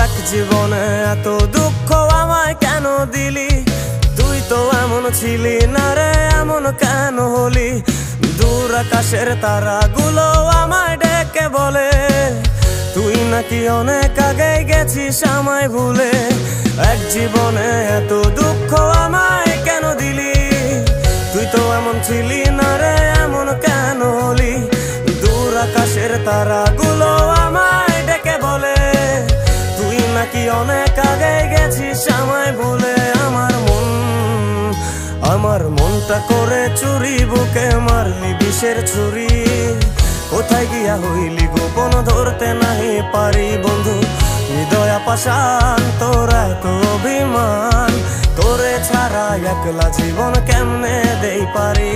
এক জীবনে এত দুঃখ আমায় কেন দিলি? তুই তো এমন ছিলি না রে, এমন কেন হলি? দূর আকাশের তারাগুলো আমায় ডেকে বলে তুই নাকি অনেক আগে গেছিস আমায় ভুলে। এক জীবনে এত দুঃখ আমায় কেন দিলি? তুই তো এমন ছিলি না রে, এমন কেন হলি? দূর আকাশের তারাগুলো আমায় ডেকে বলে তুই নাকি অনেক আগে গেছিস আমায় ভুলে। আমার মনটা করে চুরি, বুকে মারলি বিষের ছুরি। কোথায় গিয়া হইলি গোপন ধরতে নাহি পারি বন্ধু। হৃদয় পাষাণ তোর এত অভিমান, তোরে ছাড়া একলা জীবন কেমনে দেই পারি।